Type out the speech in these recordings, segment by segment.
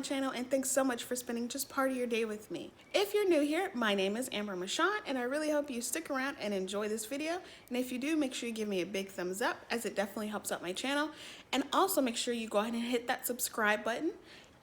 channel, and thanks so much for spending just part of your day with me. If you're new here, my name is Amber Michon, and I really hope you stick around and enjoy this video. And if you do, make sure you give me a big thumbs up, as it definitely helps out my channel. And also make sure you go ahead and hit that subscribe button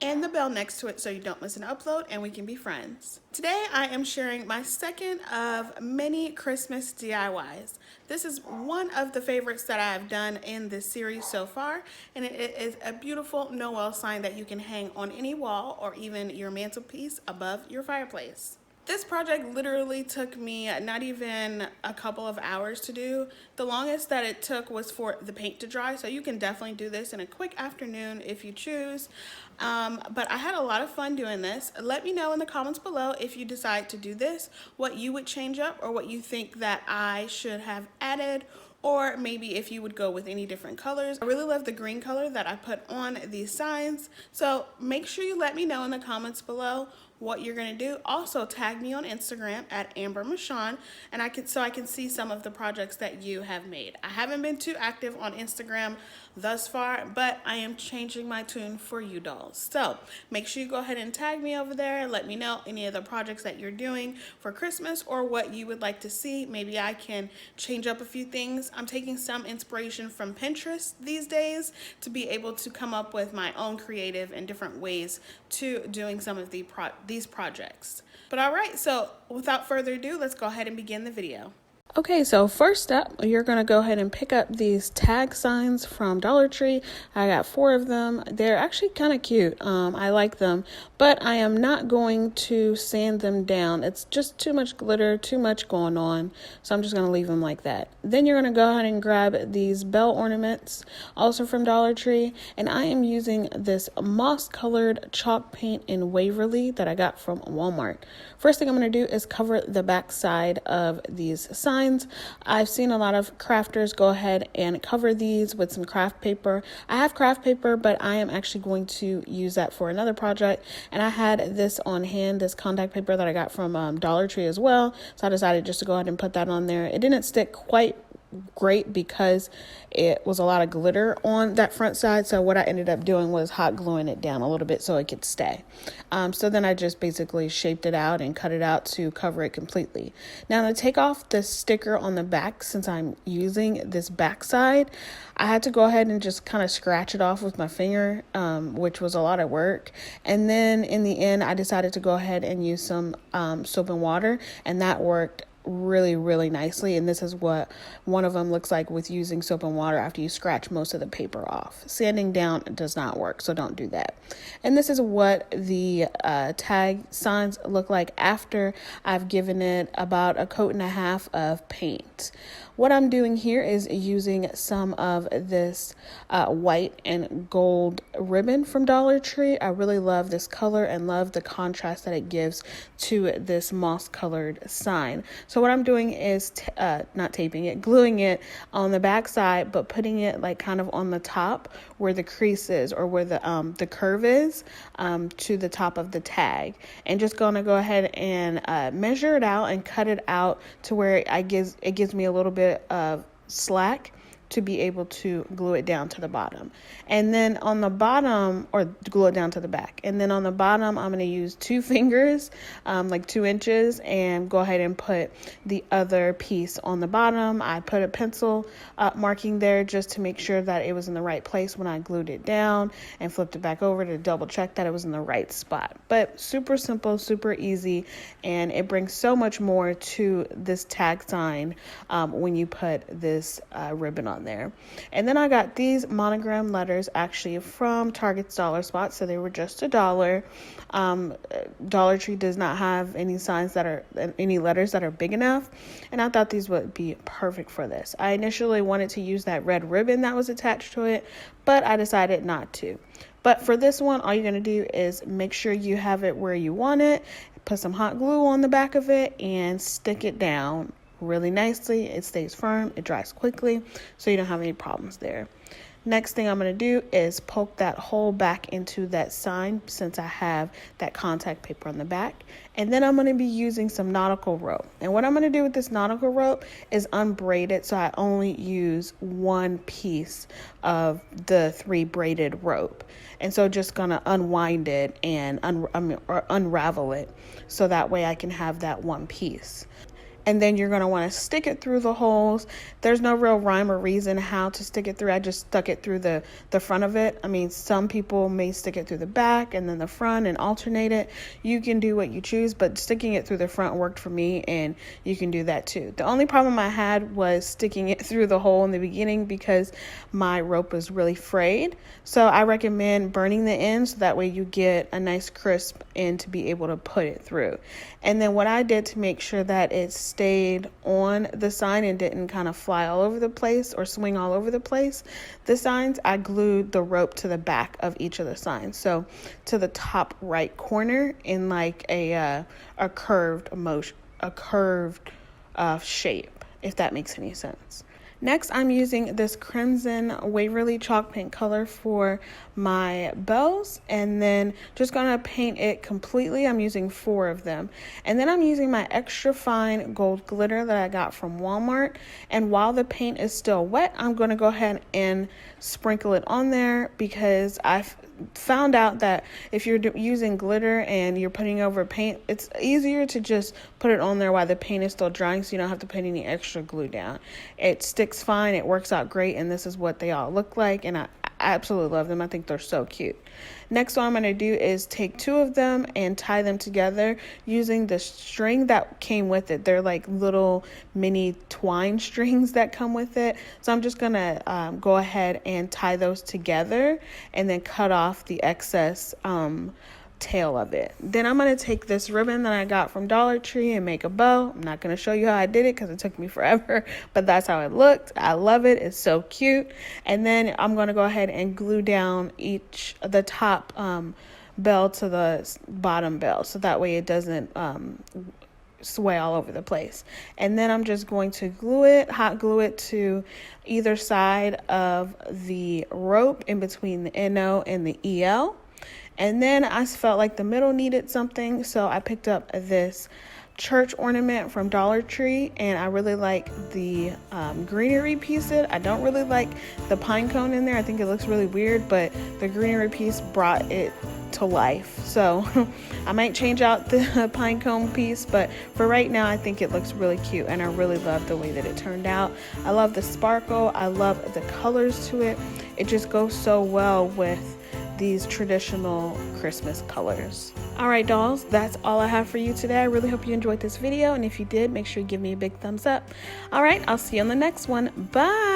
and the bell next to it so you don't miss an upload and we can be friends. Today I am sharing my second of many Christmas DIYs. This is one of the favorites that I've done in this series so far, and it is a beautiful Noel sign that you can hang on any wall or even your mantelpiece above your fireplace. This project literally took me not even a couple of hours to do. The longest that it took was for the paint to dry, so you can definitely do this in a quick afternoon if you choose. But I had a lot of fun doing this. Let me know in the comments below if you decide to do this, what you would change up or what you think that I should have added, or maybe if you would go with any different colors. I really love the green color that I put on these signs, so make sure you let me know in the comments below what you're gonna do. Also tag me on Instagram at Amber Michon, and I can see some of the projects that you have made. I haven't been too active on Instagram thus far, but I am changing my tune for you dolls. So make sure you go ahead and tag me over there. Let me know any of the projects that you're doing for Christmas or what you would like to see. Maybe I can change up a few things. I'm taking some inspiration from Pinterest these days to be able to come up with my own creative and different ways to doing some of these projects. But all right, so without further ado, let's go ahead and begin the video. Okay, so first up, you're going to go ahead and pick up these tag signs from Dollar Tree. I got 4 of them. They're actually kind of cute. I like them, but I am not going to sand them down. It's just too much glitter, too much going on, so I'm just going to leave them like that. Then you're going to go ahead and grab these bell ornaments, also from Dollar Tree, and I am using this moss-colored chalk paint in Waverly that I got from Walmart. First thing I'm going to do is cover the back side of these signs. I've seen a lot of crafters go ahead and cover these with some craft paper. I have craft paper, but I am actually going to use that for another project. And I had this on hand, this contact paper that I got from Dollar Tree as well. So I decided just to go ahead and put that on there. It didn't stick quite great because it was a lot of glitter on that front side, so what I ended up doing was hot gluing it down a little bit so it could stay. So then I just basically shaped it out and cut it out to cover it completely. Now to take off the sticker on the back, since I'm using this back side, I had to go ahead and just kind of scratch it off with my finger, which was a lot of work. And then in the end, I decided to go ahead and use some soap and water, and that worked really nicely. And this is what one of them looks like with using soap and water after you scratch most of the paper off. Sanding down does not work, so don't do that. And this is what the tag signs look like after I've given it about a coat and a half of paint. What I'm doing here is using some of this white and gold ribbon from Dollar Tree. I really love this color and love the contrast that it gives to this moss colored sign. So what I'm doing is not taping it, gluing it on the back side, but putting it like kind of on the top where the crease is, or where the curve is, to the top of the tag. And just gonna go ahead and measure it out and cut it out to where it gives me a little bit of slack to be able to glue it down to the bottom. And then on the bottom, or glue it down to the back. And then on the bottom, I'm going to use 2 fingers, like 2 inches, and go ahead and put the other piece on the bottom. I put a pencil marking there just to make sure that it was in the right place when I glued it down, and flipped it back over to double check that it was in the right spot. But super simple, super easy, and it brings so much more to this tag sign when you put this ribbon on there. And then I got these monogram letters actually from Target's Dollar Spot, so they were just $1. Dollar Tree does not have any letters that are big enough, and I thought these would be perfect for this. I initially wanted to use that red ribbon that was attached to it, but I decided not to. But for this one, all you're going to do is make sure you have it where you want it, put some hot glue on the back of it, and stick it down really nicely. It stays firm, it dries quickly, so you don't have any problems there. Next thing I'm going to do is poke that hole back into that sign since I have that contact paper on the back. And then I'm going to be using some nautical rope. And what I'm going to do with this nautical rope is unbraid it, so I only use one piece of the 3 braided rope. And so just going to unwind it and unravel it so that way I can have that one piece. And then you're going to want to stick it through the holes. There's no real rhyme or reason how to stick it through. I just stuck it through the front of it. I mean, some people may stick it through the back and then the front and alternate it. You can do what you choose, but sticking it through the front worked for me, and you can do that too. The only problem I had was sticking it through the hole in the beginning because my rope was really frayed. So I recommend burning the ends so that way you get a nice crisp end to be able to put it through. And then what I did to make sure that it stayed on the sign and didn't kind of fly all over the place or swing all over the place, the signs, I glued the rope to the back of each of the signs. So to the top right corner in like a curved shape, if that makes any sense. Next, I'm using this Crimson Waverly chalk paint color for my bells, and then just gonna paint it completely. I'm using 4 of them. And then I'm using my extra fine gold glitter that I got from Walmart. And while the paint is still wet, I'm gonna go ahead and sprinkle it on there because I've found out that if you're using glitter and you're putting over paint, it's easier to just put it on there while the paint is still drying, so you don't have to put any extra glue down. It sticks fine, it works out great, and this is what they all look like, and I absolutely love them. I think they're so cute. Next, what I'm going to do is take 2 of them and tie them together using the string that came with it. They're like little mini twine strings that come with it. So I'm just going to go ahead and tie those together and then cut off the excess tail of it. Then I'm going to take this ribbon that I got from Dollar Tree and make a bow. I'm not going to show you how I did it because it took me forever, but that's how it looked. I love it. It's so cute. And then I'm going to go ahead and glue down the top bell to the bottom bell, so that way it doesn't sway all over the place. And then I'm just going to hot glue it to either side of the rope in between the NO and the EL. And then I felt like the middle needed something, so I picked up this church ornament from Dollar Tree, and I really like the greenery piece. I don't really like the pine cone in there. I think it looks really weird, but the greenery piece brought it to life. So I might change out the pine cone piece, but for right now I think it looks really cute, and I really love the way that it turned out. I love the sparkle. I love the colors to it. It just goes so well with these traditional Christmas colors. All right, dolls, that's all I have for you today. I really hope you enjoyed this video, and if you did, make sure you give me a big thumbs up. All right, I'll see you on the next one. Bye.